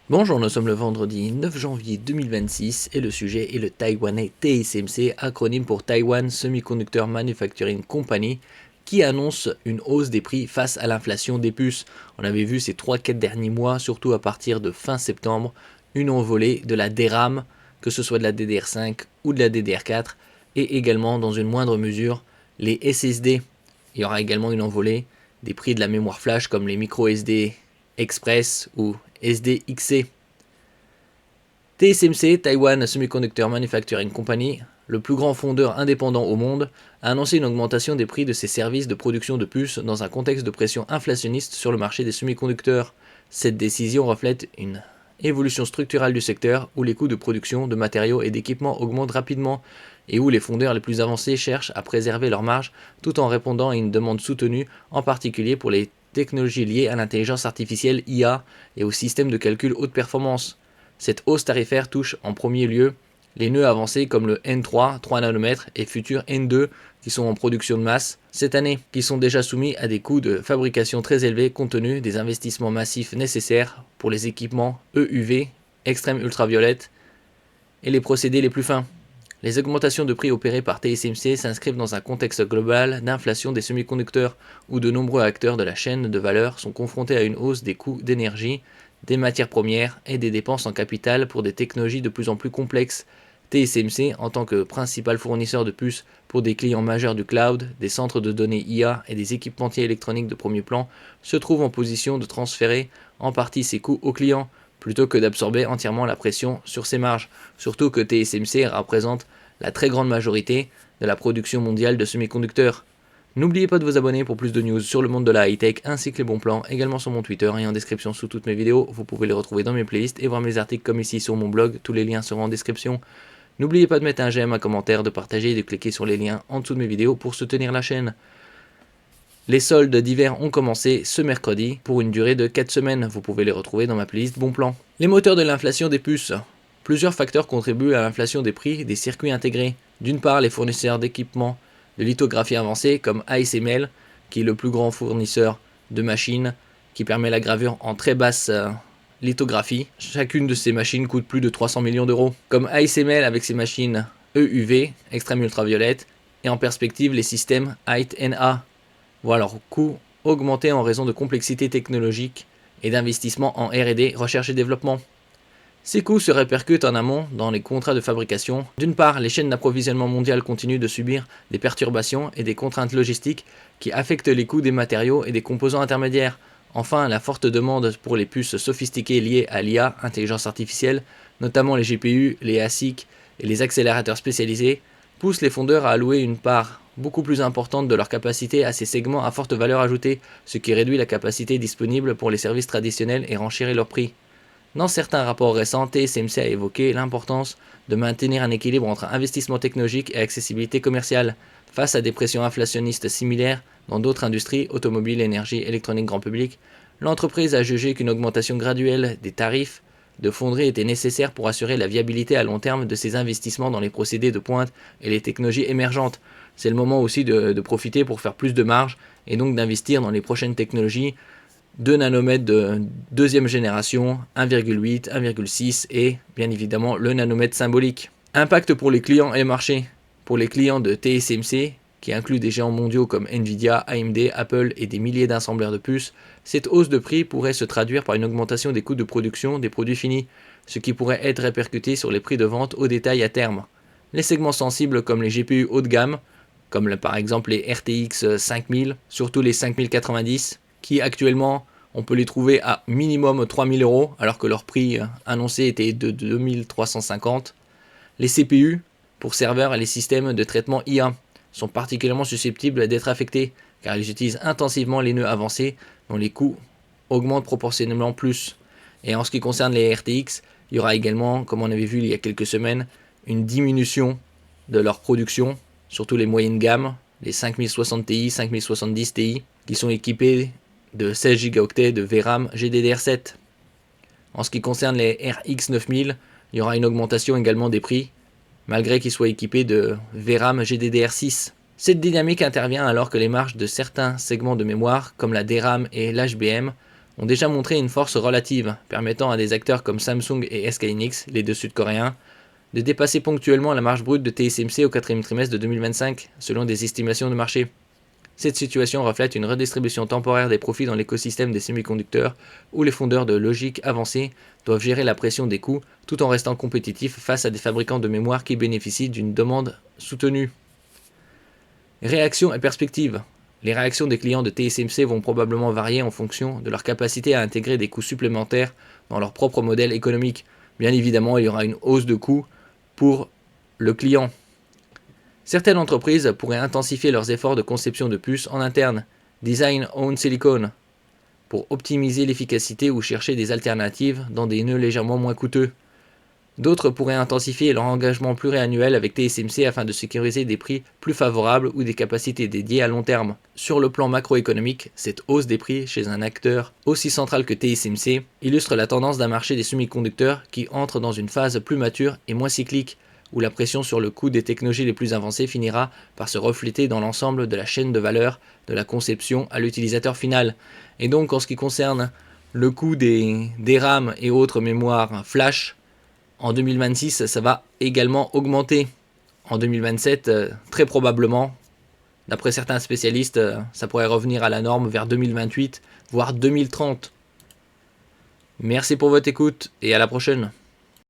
Bonjour, nous sommes le vendredi 9 janvier 2026 et le sujet est le taïwanais TSMC, acronyme pour Taiwan Semiconductor Manufacturing Company, qui annonce une hausse des prix face à l'inflation des puces. On avait vu ces 3-4 derniers mois, surtout à partir de fin septembre, une envolée de la DRAM, que ce soit de la DDR5 ou de la DDR4, et également dans une moindre mesure les SSD. Il y aura également une envolée des prix de la mémoire flash comme les micro SD Express ou SDXC. TSMC, Taiwan Semiconductor Manufacturing Company, le plus grand fondeur indépendant au monde, a annoncé une augmentation des prix de ses services de production de puces dans un contexte de pression inflationniste sur le marché des semi-conducteurs. Cette décision reflète une évolution structurelle du secteur où les coûts de production de matériaux et d'équipements augmentent rapidement et où les fondeurs les plus avancés cherchent à préserver leurs marges tout en répondant à une demande soutenue, en particulier pour les technologies liées à l'intelligence artificielle IA et aux systèmes de calcul haute performance. Cette hausse tarifaire touche en premier lieu les nœuds avancés comme le N3, 3 nanomètres et futur N2 qui sont en production de masse cette année, qui sont déjà soumis à des coûts de fabrication très élevés compte tenu des investissements massifs nécessaires pour les équipements EUV, extrême ultraviolette et les procédés les plus fins. Les augmentations de prix opérées par TSMC s'inscrivent dans un contexte global d'inflation des semi-conducteurs où de nombreux acteurs de la chaîne de valeur sont confrontés à une hausse des coûts d'énergie, des matières premières et des dépenses en capital pour des technologies de plus en plus complexes. TSMC, en tant que principal fournisseur de puces pour des clients majeurs du cloud, des centres de données IA et des équipementiers électroniques de premier plan, se trouve en position de transférer en partie ses coûts aux clients, plutôt que d'absorber entièrement la pression sur ses marges, surtout que TSMC représente la très grande majorité de la production mondiale de semi-conducteurs. N'oubliez pas de vous abonner pour plus de news sur le monde de la high-tech ainsi que les bons plans, également sur mon Twitter et en description sous toutes mes vidéos. Vous pouvez les retrouver dans mes playlists et voir mes articles comme ici sur mon blog, tous les liens seront en description. N'oubliez pas de mettre un j'aime, un commentaire, de partager et de cliquer sur les liens en dessous de mes vidéos pour soutenir la chaîne. Les soldes d'hiver ont commencé ce mercredi pour une durée de 4 semaines. Vous pouvez les retrouver dans ma playlist Bon Plan. Les moteurs de l'inflation des puces. Plusieurs facteurs contribuent à l'inflation des prix des circuits intégrés. D'une part, les fournisseurs d'équipements de lithographie avancée comme ASML, qui est le plus grand fournisseur de machines qui permet la gravure en très basse lithographie. Chacune de ces machines coûte plus de 300 millions d'euros. Comme ASML avec ses machines EUV, extrême ultraviolette, et en perspective les systèmes HEIT-NA, voient leur coût augmenter en raison de complexité technologique et d'investissement en R&D, recherche et développement. Ces coûts se répercutent en amont dans les contrats de fabrication. D'une part, les chaînes d'approvisionnement mondiales continuent de subir des perturbations et des contraintes logistiques qui affectent les coûts des matériaux et des composants intermédiaires. Enfin, la forte demande pour les puces sophistiquées liées à l'IA, intelligence artificielle, notamment les GPU, les ASIC et les accélérateurs spécialisés, pousse les fondeurs à allouer une part beaucoup plus importante de leur capacité à ces segments à forte valeur ajoutée, ce qui réduit la capacité disponible pour les services traditionnels et renchérit leurs prix. Dans certains rapports récents, TSMC a évoqué l'importance de maintenir un équilibre entre investissement technologique et accessibilité commerciale, face à des pressions inflationnistes similaires dans d'autres industries, automobiles, énergie, électronique grand public. L'entreprise a jugé qu'une augmentation graduelle des tarifs de fonderie était nécessaire pour assurer la viabilité à long terme de ses investissements dans les procédés de pointe et les technologies émergentes. C'est le moment aussi de profiter pour faire plus de marge et donc d'investir dans les prochaines technologies 2 nanomètres de deuxième génération, 1,8, 1,6 et bien évidemment le nanomètre symbolique. Impact pour les clients et marchés. Pour les clients de TSMC, qui inclut des géants mondiaux comme Nvidia, AMD, Apple et des milliers d'assembleurs de puces, cette hausse de prix pourrait se traduire par une augmentation des coûts de production des produits finis, ce qui pourrait être répercuté sur les prix de vente au détail à terme. Les segments sensibles comme les GPU haut de gamme, comme par exemple les RTX 5000, surtout les 5090, qui actuellement on peut les trouver à minimum 3000 euros alors que leur prix annoncé était de 2350. Les CPU pour serveurs et les systèmes de traitement IA sont particulièrement susceptibles d'être affectés car ils utilisent intensivement les nœuds avancés dont les coûts augmentent proportionnellement plus. Et en ce qui concerne les RTX, il y aura également, comme on avait vu il y a quelques semaines, une diminution de leur production, surtout les moyennes gammes, les 5060 Ti, 5070 Ti, qui sont équipés de 16 Go de VRAM GDDR7. En ce qui concerne les RX 9000, il y aura une augmentation également des prix, malgré qu'ils soient équipés de VRAM GDDR6. Cette dynamique intervient alors que les marges de certains segments de mémoire, comme la DRAM et l'HBM, ont déjà montré une force relative, permettant à des acteurs comme Samsung et SK Hynix, les deux sud-coréens, de dépasser ponctuellement la marge brute de TSMC au quatrième trimestre de 2025, selon des estimations de marché. Cette situation reflète une redistribution temporaire des profits dans l'écosystème des semi-conducteurs, où les fondeurs de logique avancée doivent gérer la pression des coûts tout en restant compétitifs face à des fabricants de mémoire qui bénéficient d'une demande soutenue. Réactions et perspectives. Les réactions des clients de TSMC vont probablement varier en fonction de leur capacité à intégrer des coûts supplémentaires dans leur propre modèle économique. Bien évidemment, il y aura une hausse de coûts pour le client. Certaines entreprises pourraient intensifier leurs efforts de conception de puces en interne, design own silicon, pour optimiser l'efficacité ou chercher des alternatives dans des nœuds légèrement moins coûteux. D'autres pourraient intensifier leur engagement pluriannuel avec TSMC afin de sécuriser des prix plus favorables ou des capacités dédiées à long terme. Sur le plan macroéconomique, cette hausse des prix chez un acteur aussi central que TSMC illustre la tendance d'un marché des semi-conducteurs qui entre dans une phase plus mature et moins cyclique, où la pression sur le coût des technologies les plus avancées finira par se refléter dans l'ensemble de la chaîne de valeur, de la conception à l'utilisateur final. Et donc en ce qui concerne le coût des RAM et autres mémoires flash, en 2026, ça va également augmenter. En 2027, très probablement, d'après certains spécialistes, ça pourrait revenir à la norme vers 2028, voire 2030. Merci pour votre écoute et à la prochaine.